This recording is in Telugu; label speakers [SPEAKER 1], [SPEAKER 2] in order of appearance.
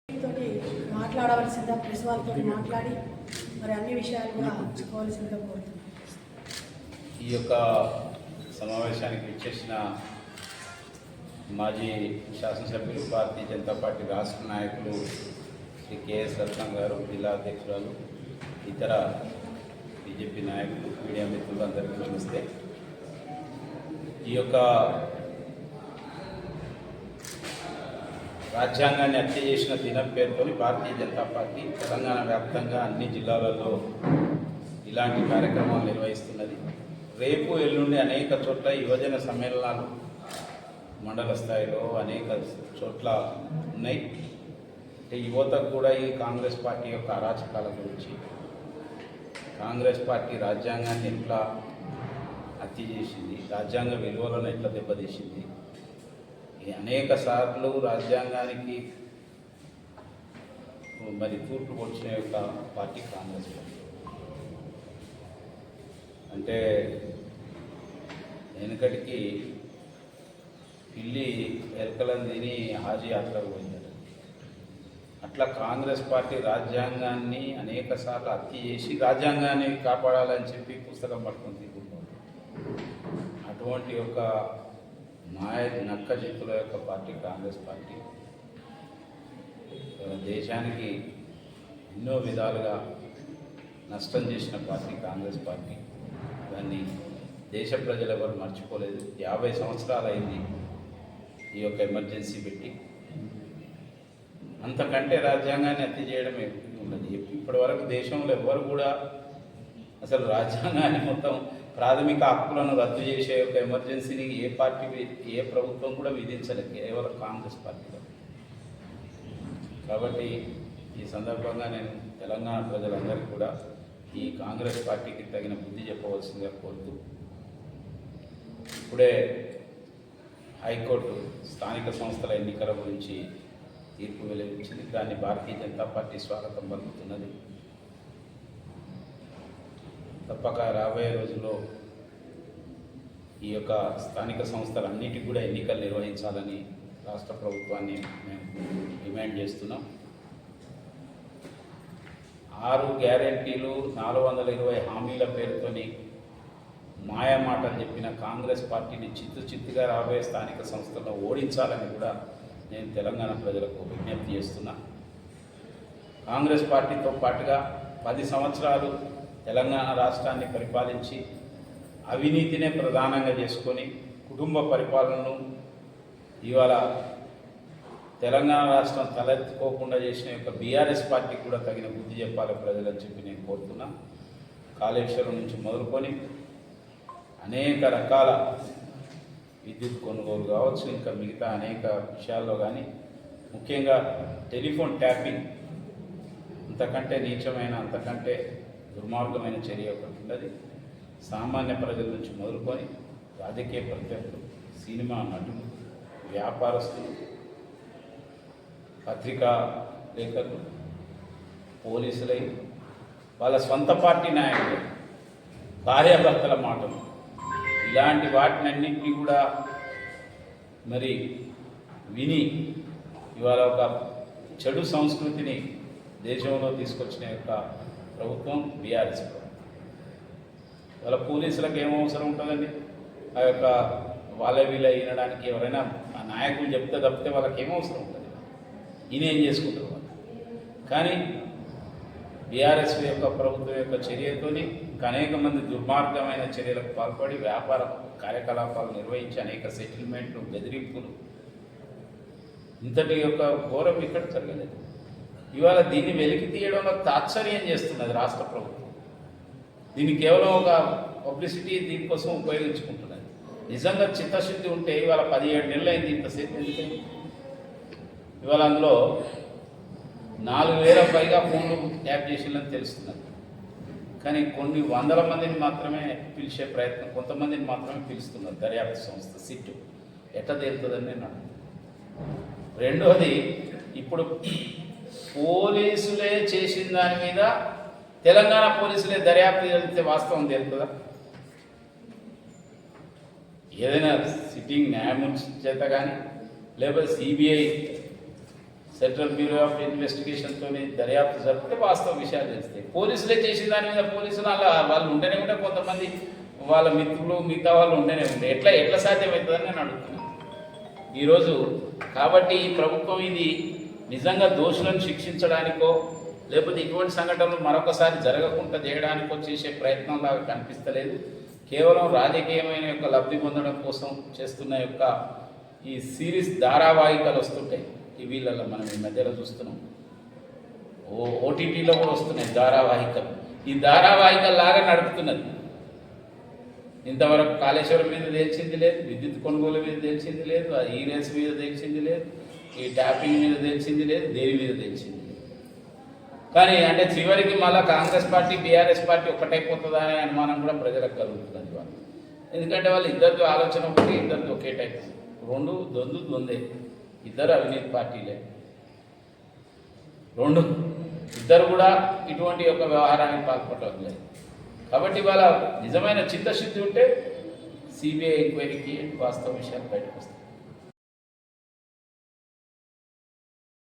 [SPEAKER 1] తోటి మాట్లాడవలసిందిగా ప్రెస్ వాళ్ళతో మాట్లాడి మరి అన్ని విషయాలు కూడా చెప్పుకోవాల్సిందిగా కోరుతున్నాను.
[SPEAKER 2] ఈ యొక్క సమావేశానికి విచ్చేసిన మాజీ శాసనసభ్యులు, భారతీయ జనతా పార్టీ రాష్ట్ర నాయకులు శ్రీ కెఎస్ రత్నం గారు, జిల్లా అధ్యక్షురాలు, ఇతర బీజేపీ నాయకులు, మీడియా మిత్రులు అందరికీ నమస్తే. ఈ యొక్క రాజ్యాంగాన్ని హత్య చేసిన దినం పేరుతో భారతీయ జనతా పార్టీ తెలంగాణ వ్యాప్తంగా అన్ని జిల్లాలలో ఇలాంటి కార్యక్రమాలు నిర్వహిస్తున్నది. రేపు ఎల్లుండి అనేక చోట్ల యువజన సమ్మేళనాలు మండల స్థాయిలో అనేక చోట్ల ఉన్నాయి. యువతకు కూడా ఈ కాంగ్రెస్ పార్టీ యొక్క అరాచకాల గురించి, కాంగ్రెస్ పార్టీ రాజ్యాంగాన్ని ఎట్లా హత్య చేసింది, రాజ్యాంగ విలువలను ఎట్లా దెబ్బతీసింది, అనేక సార్లు రాజ్యాంగానికి మరి తూర్పు వచ్చిన యొక్క పార్టీ కాంగ్రెస్ పార్టీ. అంటే వెనుకటికి పిల్లి ఎలకలను తిని హాజీ యాత్రకు పోయిందట. అట్లా కాంగ్రెస్ పార్టీ రాజ్యాంగాన్ని అనేక సార్లు హత్య చేసి రాజ్యాంగాన్ని కాపాడాలని చెప్పి పుస్తకం పట్టుకొని తిరుగుతుంది. అటువంటి ఒక మాయ నక్క చిత్తుల యొక్క పార్టీ కాంగ్రెస్ పార్టీ దేశానికి ఎన్నో విధాలుగా నష్టం చేసిన పార్టీ కాంగ్రెస్ పార్టీ. దాన్ని దేశ ప్రజలు ఎవరు మర్చిపోలేదు. 50 సంవత్సరాలు అయింది ఈ యొక్క ఎమర్జెన్సీ పెట్టి. అంతకంటే రాజ్యాంగాన్ని హత్య చేయడం ఉన్నది. ఇప్పటి వరకు దేశంలో ఎవరు కూడా అసలు రాజ్యాంగాన్ని మొత్తం ప్రాథమిక హక్కులను రద్దు చేసే ఒక ఎమర్జెన్సీని ఏ పార్టీ, ఏ ప్రభుత్వం కూడా విధించలేదు, కేవలం కాంగ్రెస్ పార్టీలో. కాబట్టి ఈ సందర్భంగా నేను తెలంగాణ ప్రజలందరికీ కూడా ఈ కాంగ్రెస్ పార్టీకి తగిన బుద్ధి చెప్పవలసిందిగా కోరుతూ, ఇప్పుడే హైకోర్టు స్థానిక సంస్థల ఎన్నికల గురించి తీర్పు వెలువరించింది. దాన్ని భారతీయ జనతా పార్టీ స్వాగతం పలుకుతున్నది. తప్పక రాబోయే రోజుల్లో ఈ యొక్క స్థానిక సంస్థలన్నిటికీ కూడా ఎన్నికలు నిర్వహించాలని రాష్ట్ర ప్రభుత్వాన్ని మేము డిమాండ్ చేస్తున్నాం. 6 గ్యారెంటీలు, 420 హామీల పేరుతోని మాయమాటలు చెప్పిన కాంగ్రెస్ పార్టీని చిత్తుగా రాబోయే స్థానిక సంస్థల్లో ఓడించాలని కూడా నేను తెలంగాణ ప్రజలకు విజ్ఞప్తి చేస్తున్నా. కాంగ్రెస్ పార్టీతో పాటుగా 10 సంవత్సరాలు తెలంగాణ రాష్ట్రాన్ని పరిపాలించి అవినీతినే ప్రధానంగా చేసుకొని కుటుంబ పరిపాలనను ఇవాళ తెలంగాణ రాష్ట్రం తలెత్తుకోకుండా చేసిన యొక్క బీఆర్ఎస్ పార్టీకి కూడా తగిన బుద్ధి చెప్పాలి ప్రజలని చెప్పి నేను కోరుతున్నా. కాళేశ్వరం నుంచి మొదలుకొని అనేక రకాల విద్యుత్ కొనుగోలు కావచ్చు, ఇంకా మిగతా అనేక విషయాల్లో కానీ, ముఖ్యంగా టెలిఫోన్ ట్యాపింగ్ అంతకంటే నీచమైన, అంతకంటే దుర్మార్గమైన చర్య ఒకటి ఉన్నది. సామాన్య ప్రజల నుంచి మొదలుకొని రాజకీయ ప్రత్యర్థులు, సినిమా నటులు, వ్యాపారస్తులు, పత్రికా లేఖకులు, పోలీసులై, వాళ్ళ సొంత పార్టీ నాయకులు, భార్యాభర్తల మాటలు, ఇలాంటి వాటినన్నింటినీ కూడా మరి విని ఇవాళ ఒక చెడు సంస్కృతిని దేశంలో తీసుకొచ్చిన యొక్క ప్రభుత్వం బీఆర్ఎస్ ప్రభుత్వం. వాళ్ళ పోలీసులకు ఏం అవసరం ఉంటుందండి? ఆ యొక్క వాళ్ళ వీళ్ళ వినడానికి ఎవరైనా ఆ నాయకులు చెప్తే తప్పితే వాళ్ళకి ఏం అవసరం ఉంటుంది? ఈయన ఏం చేసుకుంటారు వాళ్ళు? కానీ బీఆర్ఎస్ యొక్క ప్రభుత్వం యొక్క చర్యతో అనేక మంది దుర్మార్గమైన చర్యలకు పాల్పడి వ్యాపార కార్యకలాపాలు నిర్వహించి అనేక సెటిల్మెంట్లు, బెదిరింపులు, ఇంతటి యొక్క ఘోరం ఇక్కడ జరగలేదు. ఇవాళ దీన్ని వెలికి తీయడంలో తాత్సర్యం చేస్తున్నది రాష్ట్ర ప్రభుత్వం. దీన్ని కేవలం ఒక పబ్లిసిటీ దీనికోసం ఉపయోగించుకుంటున్నది. నిజంగా చిత్తశుద్ధి ఉంటే ఇవాళ 17 నెలలు అయింది ఇంతసేపు ఎందుకంటే. ఇవాళ అందులో 4,000 పైగా ఫోన్లు ట్యాప్ చేసిందని తెలుస్తున్నది. కానీ కొన్ని వందల మందిని మాత్రమే పిలిచే ప్రయత్నం, కొంతమందిని మాత్రమే పిలుస్తున్నారు దర్యాప్తు సంస్థ సిట్టు. ఎట్లా తేలుతుందని నేను అడుగుతున్నాను. రెండోది, ఇప్పుడు పోలీసులే చేసిన దాని మీద తెలంగాణ పోలీసులే దర్యాప్తు జరిగితే వాస్తవం తెలుస్తుందా? ఏదైనా సిట్టింగ్ న్యాయమూర్తి చేత కానీ, లేకపోతే సిబిఐ సెంట్రల్ బ్యూరో ఆఫ్ ఇన్వెస్టిగేషన్తో దర్యాప్తు జరిపితే వాస్తవ విషయాలు తెలుస్తాయి. పోలీసులే చేసిన దాని మీద పోలీసులు అలా వాళ్ళు ఉంటేనే ఉంటే కొంతమంది వాళ్ళ మిత్రులు మిగతా వాళ్ళు ఉంటేనే ఉంటాయి. ఎట్లా సాధ్యమవుతుందని నేను అడుగుతున్నాను ఈరోజు. కాబట్టి ఈ ప్రభుత్వం ఇది నిజంగా దోషులను శిక్షించడానికో లేకపోతే ఇటువంటి సంఘటనలు మరొకసారి జరగకుండా చేయడానికో చేసే ప్రయత్నంలాగా కనిపిస్తలేదు. కేవలం రాజకీయమైన యొక్క లబ్ధి పొందడం కోసం చేస్తున్న యొక్క ఈ సిరీస్ ధారావాహికలు వస్తుంటాయి టీవీలలో, మనం ఈ మధ్యలో చూస్తున్నాం. ఓటీటీలో కూడా వస్తున్నాయి ధారావాహికలు. ఈ ధారావాహికల్లాగా నడుపుతున్నది. ఇంతవరకు కాళేశ్వరం మీద తేల్చింది లేదు, విద్యుత్ కొనుగోలు మీద తేల్చింది లేదు, ఈ రేస్ మీద తేల్చింది లేదు, ఈ ట్యాపింగ్ మీద తేల్చింది లేదు, దేని మీద తేల్చింది లేదు. కానీ అంటే చివరికి మళ్ళీ కాంగ్రెస్ పార్టీ బీఆర్ఎస్ పార్టీ ఒక్కటైపోతుందా అనే అనుమానం కూడా ప్రజలకు కలుగుతుంది వాళ్ళు. ఎందుకంటే వాళ్ళు ఇద్దరితో ఆలోచన ఒకటి, ఇద్దరితో ఒకే టైప్, రెండు దొందే, ఇద్దరు అవినీతి పార్టీలే, ఇద్దరు కూడా ఇటువంటి యొక్క వ్యవహారానికి పాల్పడలేదు. కాబట్టి వాళ్ళ నిజమైన చిత్తశుద్ధి ఉంటే సిబిఐ ఎంక్వైరీకి వాస్తవ విషయాలు బయటకు వస్తాయి.